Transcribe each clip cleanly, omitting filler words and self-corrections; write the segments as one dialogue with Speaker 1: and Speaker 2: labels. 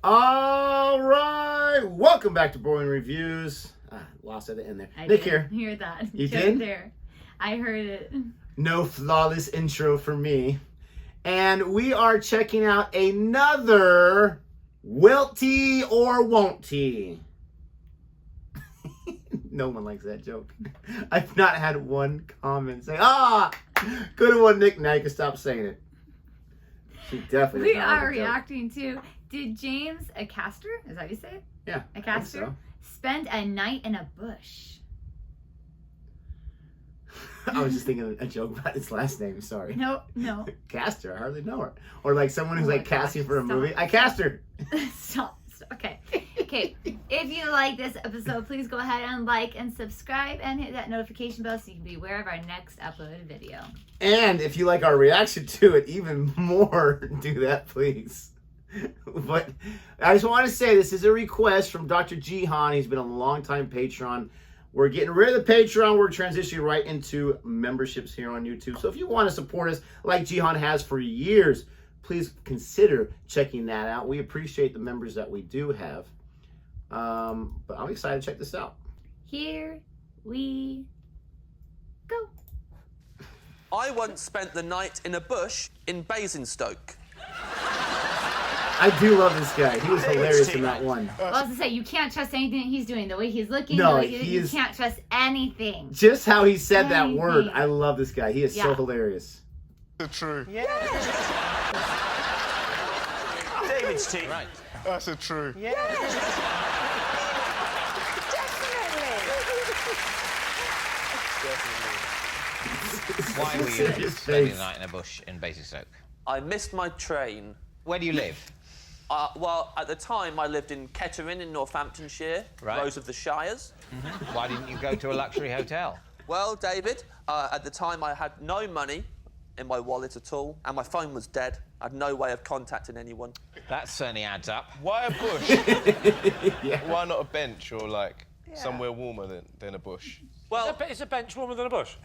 Speaker 1: All right, welcome back to Boring Reviews. Lost at the end there. Nick here.
Speaker 2: Hear that?
Speaker 1: You did?
Speaker 2: There. I heard it.
Speaker 1: No flawless intro for me. And we are checking out another WILTY or Won't-Ty. No one likes that joke. I've not had one comment say, good one, Nick. Now you can stop saying it. She definitely.
Speaker 2: We are reacting to. Did James Acaster, is that how you say it?
Speaker 1: Yeah.
Speaker 2: Acaster,
Speaker 1: so.
Speaker 2: spend a night in a bush?
Speaker 1: I was just thinking a joke about his last name. Sorry.
Speaker 2: No.
Speaker 1: Caster. I hardly know her. Or like someone who's like casting for a movie. I cast her.
Speaker 2: Stop. Okay. If you like this episode, please go ahead and like and subscribe and hit that notification bell so you can be aware of our next uploaded video.
Speaker 1: And if you like our reaction to it even more, do that, please. But I just want to say this is a request from Dr. Jihan. He's been a long-time Patreon. We're getting rid of the Patreon. We're transitioning right into memberships here on YouTube. So if you want to support us like Jihan has for years, please consider checking that out. We appreciate the members that we do have. But I'm excited to check this out.
Speaker 2: Here we go.
Speaker 3: I once spent the night in a bush in Basingstoke.
Speaker 1: I do love this guy. He was hilarious in that one.
Speaker 2: Well, I was going to say, you can't trust anything that he's doing. The way he's looking,
Speaker 1: no,
Speaker 2: you can't trust anything.
Speaker 1: Just how he said that word. I love this guy. He is so hilarious.
Speaker 4: That's true.
Speaker 5: Yeah.
Speaker 4: David's team. Right. That's a true.
Speaker 5: Yeah.
Speaker 6: Why were you spending the night in a bush in Basingstoke?
Speaker 3: I missed my train.
Speaker 6: Where do you live?
Speaker 3: Well, at the time, I lived in Kettering in Northamptonshire, Rose of the Shires.
Speaker 6: Mm-hmm. Why didn't you go to a luxury hotel?
Speaker 3: Well, David, at the time, I had no money in my wallet at all, and my phone was dead. I had no way of contacting anyone.
Speaker 6: That certainly adds up.
Speaker 4: Why a bush? Why not a bench or, like, somewhere warmer than a bush?
Speaker 3: Well,
Speaker 7: is a bench warmer than a bush?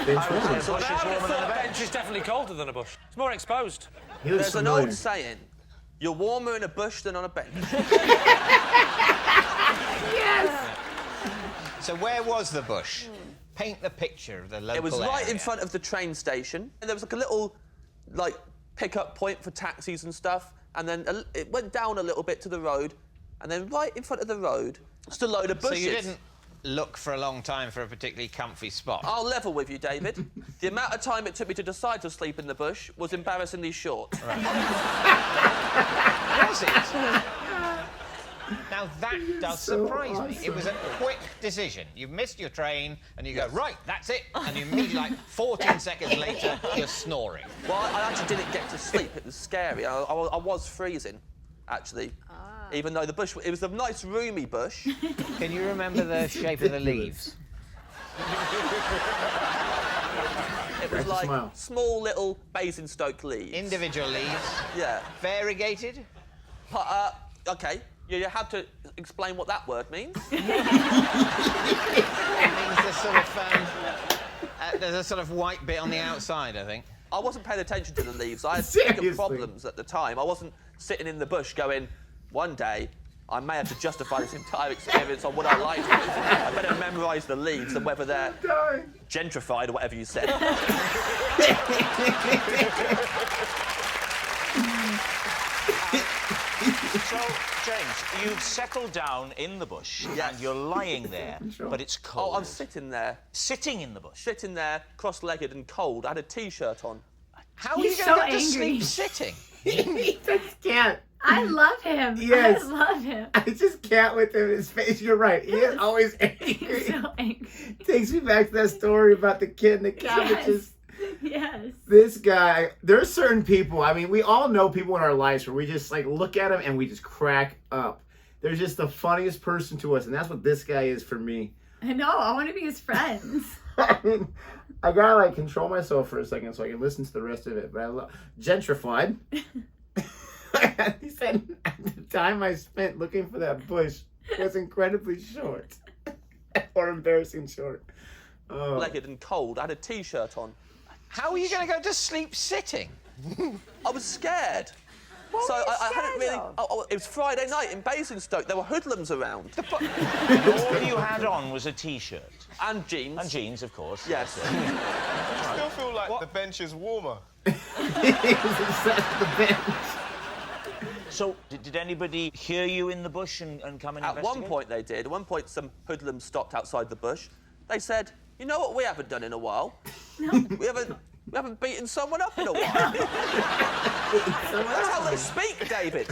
Speaker 1: Bench warmer.
Speaker 7: A bench is definitely colder than a bush. It's more exposed.
Speaker 3: There's an old saying, you're warmer in a bush than on a bench.
Speaker 2: Yes!
Speaker 6: So where was the bush? Paint the picture of the local
Speaker 3: It was right
Speaker 6: area.
Speaker 3: in front of the train station. And there was like a little, like, pick-up point for taxis and stuff. And then it went down a little bit to the road. And then right in front of the road, just a load of bushes.
Speaker 6: So you didn't look for a long time for a particularly comfy spot?
Speaker 3: I'll level with you, David. The amount of time it took me to decide to sleep in the bush was embarrassingly short.
Speaker 6: Right. Was it? Now that does surprise me. It was a quick decision. You've missed your train and you go, right, that's it. And you immediately, like 14 seconds later, you're snoring.
Speaker 3: Well, I actually didn't get to sleep. It was scary. I was freezing, actually. Even though the bush, it was a nice roomy bush.
Speaker 6: Can you remember the shape of the leaves?
Speaker 3: It was like small little Basingstoke leaves.
Speaker 6: Individual leaves?
Speaker 3: Yeah.
Speaker 6: Variegated?
Speaker 3: OK. You have to explain what that word means.
Speaker 6: It means there's a sort of white bit on the outside, I think.
Speaker 3: I wasn't paying attention to the leaves. I had bigger problems at the time. I wasn't sitting in the bush going, one day, I may have to justify this entire experience on what I liked. I better memorise the leaves and whether they're gentrified or whatever you said.
Speaker 5: So, James, you've settled down in the bush and you're lying there, but it's cold.
Speaker 3: Oh, I'm sitting there.
Speaker 5: Sitting in the bush?
Speaker 3: Sitting there, cross-legged and cold. I had a T-shirt on.
Speaker 6: How are you going to get to sleep sitting?
Speaker 1: He just can't.
Speaker 2: I love him.
Speaker 1: Yes.
Speaker 2: I love him.
Speaker 1: I just can't with him. His face. You're right. He is always angry.
Speaker 2: He's so angry.
Speaker 1: Takes me back to that story about the kid and the cabbages.
Speaker 2: Yes.
Speaker 1: This guy, there's certain people, I mean, we all know people in our lives where we just like look at them and we just crack up. They're just the funniest person to us, and that's what this guy is for me.
Speaker 2: I know, I want to be his friends.
Speaker 1: I mean, I gotta like control myself for a second so I can listen to the rest of it. But I love gentrified. He said the time I spent looking for that bush was incredibly short. Or embarrassing short. Oh.
Speaker 3: Legged and cold. I had a T-shirt on.
Speaker 6: How are you going to go to sleep sitting?
Speaker 3: I was scared. So I hadn't really. Oh, it was Friday night in Basingstoke. There were hoodlums around.
Speaker 5: All you had on was a T-shirt.
Speaker 3: And jeans.
Speaker 5: And jeans, of course.
Speaker 3: Yes.
Speaker 4: I still feel like the bench is warmer.
Speaker 1: He was obsessed with the bench.
Speaker 5: So, did anybody hear you in the bush and come and
Speaker 3: At
Speaker 5: investigate?
Speaker 3: one point they did. At one point some hoodlums stopped outside the bush. They said, "You know what we haven't done in a while? We haven't beaten someone up in a while." That's how they speak, David.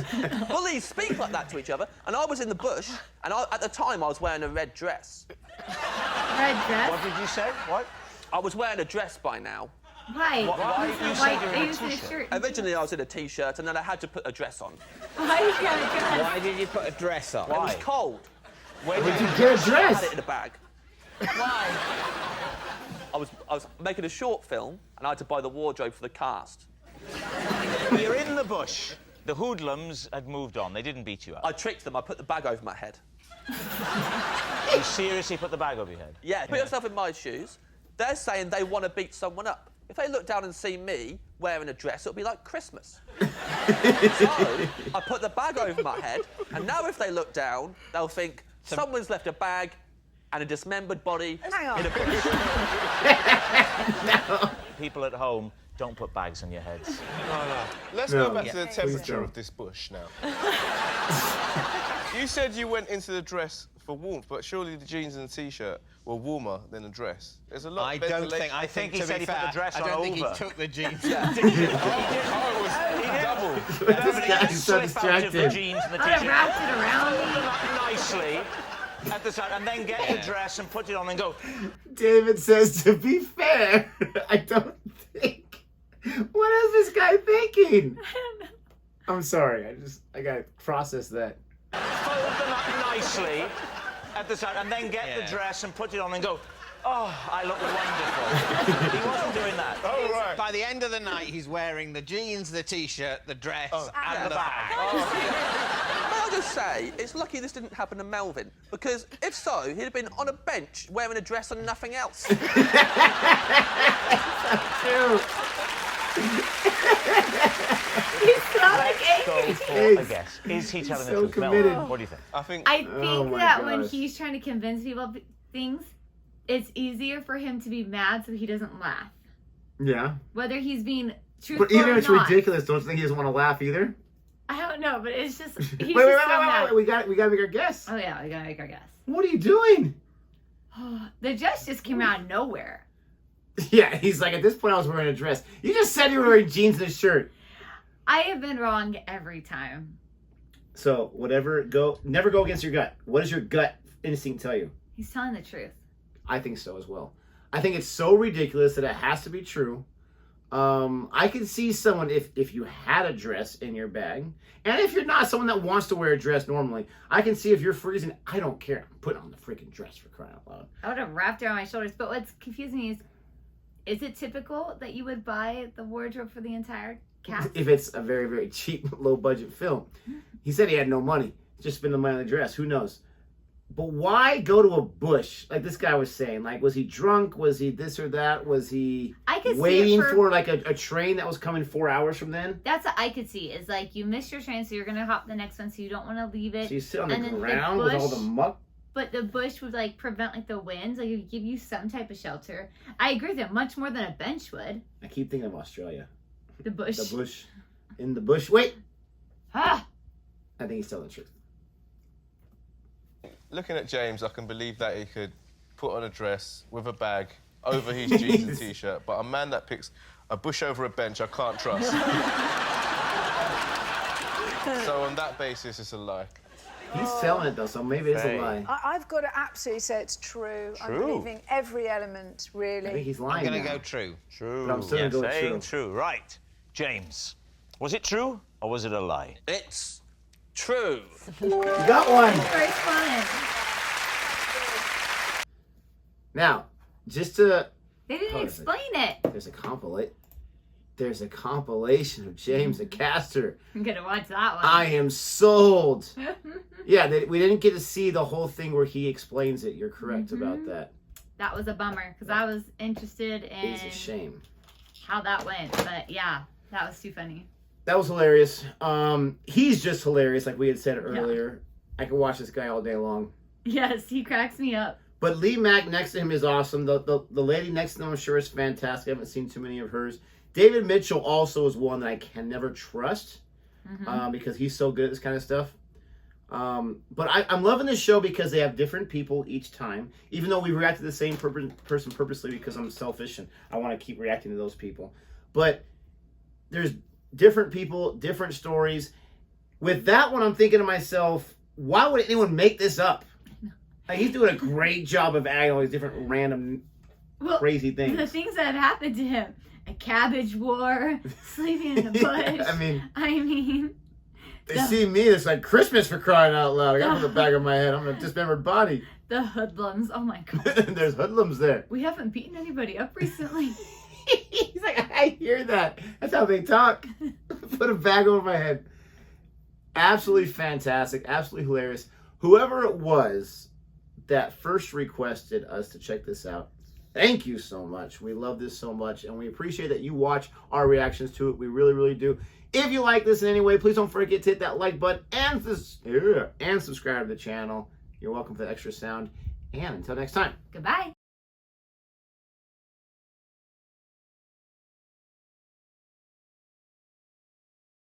Speaker 3: Bullies speak like that to each other. And I was in the bush, and at the time I was wearing a red dress.
Speaker 2: Red dress?
Speaker 5: What did you say? What?
Speaker 3: I was wearing a dress by now.
Speaker 2: Why?
Speaker 5: Why you said you're in a
Speaker 2: T-shirt?
Speaker 5: T-shirt?
Speaker 3: Originally I was in a T-shirt, and then I had to put a dress on.
Speaker 2: Why you got a dress?
Speaker 6: Why did you put a dress on?
Speaker 3: It was cold.
Speaker 5: Where
Speaker 1: Where'd
Speaker 5: did
Speaker 1: you get a
Speaker 3: I had
Speaker 1: dress?
Speaker 3: it in a bag.
Speaker 2: Why?
Speaker 3: I was making a short film, and I had to buy the wardrobe for the cast.
Speaker 5: You're in the bush. The hoodlums had moved on. They didn't beat you up.
Speaker 3: I tricked them. I put the bag over my head.
Speaker 5: You seriously put the bag over your head?
Speaker 3: Yeah, put yourself in my shoes. They're saying they want to beat someone up. If they look down and see me wearing a dress, it'll be like Christmas. So I put the bag over my head, and now if they look down, they'll think someone's left a bag and a dismembered body in a bush.
Speaker 1: No.
Speaker 5: People at home, don't put bags on your heads.
Speaker 4: Let's
Speaker 1: No.
Speaker 4: go back to the temperature
Speaker 1: don't.
Speaker 4: of this bush now. You said you went into the dress for warmth, but surely the jeans and the T-shirt were warmer than the dress. There's a lot
Speaker 6: I
Speaker 4: of
Speaker 6: don't
Speaker 4: ventilation.
Speaker 6: think. I think
Speaker 5: he
Speaker 6: to
Speaker 5: said
Speaker 6: be
Speaker 5: he put
Speaker 6: fair,
Speaker 5: the dress
Speaker 6: I
Speaker 5: on
Speaker 6: don't think
Speaker 5: over.
Speaker 6: he took the jeans.
Speaker 4: Oh, it was double.
Speaker 1: This guy's so
Speaker 5: Slip out of the
Speaker 1: distracted.
Speaker 5: jeans and the
Speaker 2: I would have
Speaker 5: T-shirt.
Speaker 2: wrapped it around me.
Speaker 5: Nicely at the side, and then get the dress and put it on and go.
Speaker 1: David says, to be fair, I don't think. What is this guy thinking? I'm sorry. I gotta process that.
Speaker 5: Fold them up nicely at the side, and then get the dress and put it on and go. Oh, I look wonderful. He wasn't doing that.
Speaker 4: Oh, right.
Speaker 6: By the end of the night, he's wearing the jeans, the T-shirt, the dress,
Speaker 5: And the bag.
Speaker 3: May I just say, it's lucky this didn't happen to Melvin, because if so, he'd have been on a bench wearing a dress and nothing else.
Speaker 1: True.
Speaker 2: He's so like
Speaker 5: Go
Speaker 2: angry.
Speaker 5: for a guess. Is he telling
Speaker 1: so
Speaker 5: the truth?
Speaker 1: committed.
Speaker 5: Melvin, what do you think?
Speaker 4: I think.
Speaker 2: I think
Speaker 1: Oh my
Speaker 2: that when
Speaker 1: gosh.
Speaker 2: he's trying to convince people of things, it's easier for him to be mad so he doesn't laugh.
Speaker 1: Yeah.
Speaker 2: Whether he's being truthful
Speaker 1: But even
Speaker 2: or
Speaker 1: if it's
Speaker 2: not.
Speaker 1: ridiculous, don't you think he doesn't want to laugh either?
Speaker 2: I don't know, but it's just he's
Speaker 1: Wait,
Speaker 2: just so mad.
Speaker 1: We gotta make our guess.
Speaker 2: Oh yeah, we gotta make our guess.
Speaker 1: What are you doing?
Speaker 2: The dress just came out of nowhere.
Speaker 1: Yeah, he's like, at this point I was wearing a dress. You just said you were wearing jeans and a shirt.
Speaker 2: I have been wrong every time.
Speaker 1: So never go against your gut. What does your gut instinct tell you?
Speaker 2: He's telling the truth.
Speaker 1: I think so as well. I think it's so ridiculous that it has to be true. I can see someone if you had a dress in your bag, and if you're not someone that wants to wear a dress normally, I can see if you're freezing. I don't care. I'm putting on the freaking dress for crying out loud.
Speaker 2: I would have wrapped it around my shoulders. But what's confusing me is it typical that you would buy the wardrobe for the entire cast?
Speaker 1: If it's a very, very cheap, low budget film. He said he had no money. Just spend the money on the dress. Who knows? But why go to a bush? Like this guy was saying. Like, was he drunk? Was he this or that? Was he
Speaker 2: I could see
Speaker 1: waiting
Speaker 2: it
Speaker 1: for like a train that was coming 4 hours from then?
Speaker 2: That's what I could see. Is like you missed your train, so you're gonna hop the next one, so you don't want to leave it.
Speaker 1: So you sit on the
Speaker 2: And then the
Speaker 1: ground with all the
Speaker 2: bush-
Speaker 1: muck.
Speaker 2: But the bush would like prevent like the winds, like it would give you some type of shelter. I agree with him, much more than a bench would.
Speaker 1: I keep thinking of Australia.
Speaker 2: The bush.
Speaker 1: The bush. In the bush. Wait.
Speaker 2: Ah!
Speaker 1: I think he's telling the truth.
Speaker 4: Looking at James, I can believe that he could put on a dress with a bag over his jeans and T-shirt, but a man that picks a bush over a bench, I can't trust. So on that basis, it's a lie.
Speaker 1: He's telling it though, so maybe it's a lie.
Speaker 8: I've got to absolutely say it's true. I'm believing every element, really.
Speaker 1: I think he's
Speaker 6: I'm
Speaker 1: lying.
Speaker 6: going to
Speaker 1: now.
Speaker 6: go true.
Speaker 5: True.
Speaker 1: But I'm still gonna go with
Speaker 5: saying
Speaker 1: true.
Speaker 5: true. Right. James, was it true or was it a lie?
Speaker 3: It's true.
Speaker 1: You got one.
Speaker 2: First one.
Speaker 1: Now, just to
Speaker 2: They didn't
Speaker 1: Hold on a
Speaker 2: explain it.
Speaker 1: there's a compilation of James Acaster.
Speaker 2: I'm gonna watch that one.
Speaker 1: I am sold. Yeah, we didn't get to see the whole thing where he explains it. You're correct about that.
Speaker 2: That was a bummer because I was interested in
Speaker 1: It's a shame.
Speaker 2: how that went. But yeah, that was too funny.
Speaker 1: That was hilarious. He's just hilarious, like we had said earlier. I could watch this guy all day long.
Speaker 2: Yes, he cracks me up.
Speaker 1: But Lee Mack next to him is awesome. The lady next to him, I'm sure, is fantastic. I haven't seen too many of hers. David Mitchell also is one that I can never trust because he's so good at this kind of stuff. But I'm loving this show because they have different people each time. Even though we react to the same person purposely because I'm selfish and I want to keep reacting to those people. But there's different people, different stories. With that one, I'm thinking to myself, why would anyone make this up? Like, he's doing a great job of adding all these different random crazy things.
Speaker 2: The things that have happened to him. A cabbage war, sleeping in the bush. I mean...
Speaker 1: They see me, it's like Christmas for crying out loud. I got it on the back of my head. I'm a dismembered body.
Speaker 2: The hoodlums. Oh, my God.
Speaker 1: There's hoodlums there.
Speaker 2: We haven't beaten anybody up recently.
Speaker 1: He's like, I hear that. That's how they talk. Put a bag over my head. Absolutely fantastic. Absolutely hilarious. Whoever it was that first requested us to check this out, thank you so much. We love this so much, and we appreciate that you watch our reactions to it. We really, really do. If you like this in any way, please don't forget to hit that like button and subscribe to the channel. You're welcome for the extra sound. And until next time.
Speaker 2: Goodbye.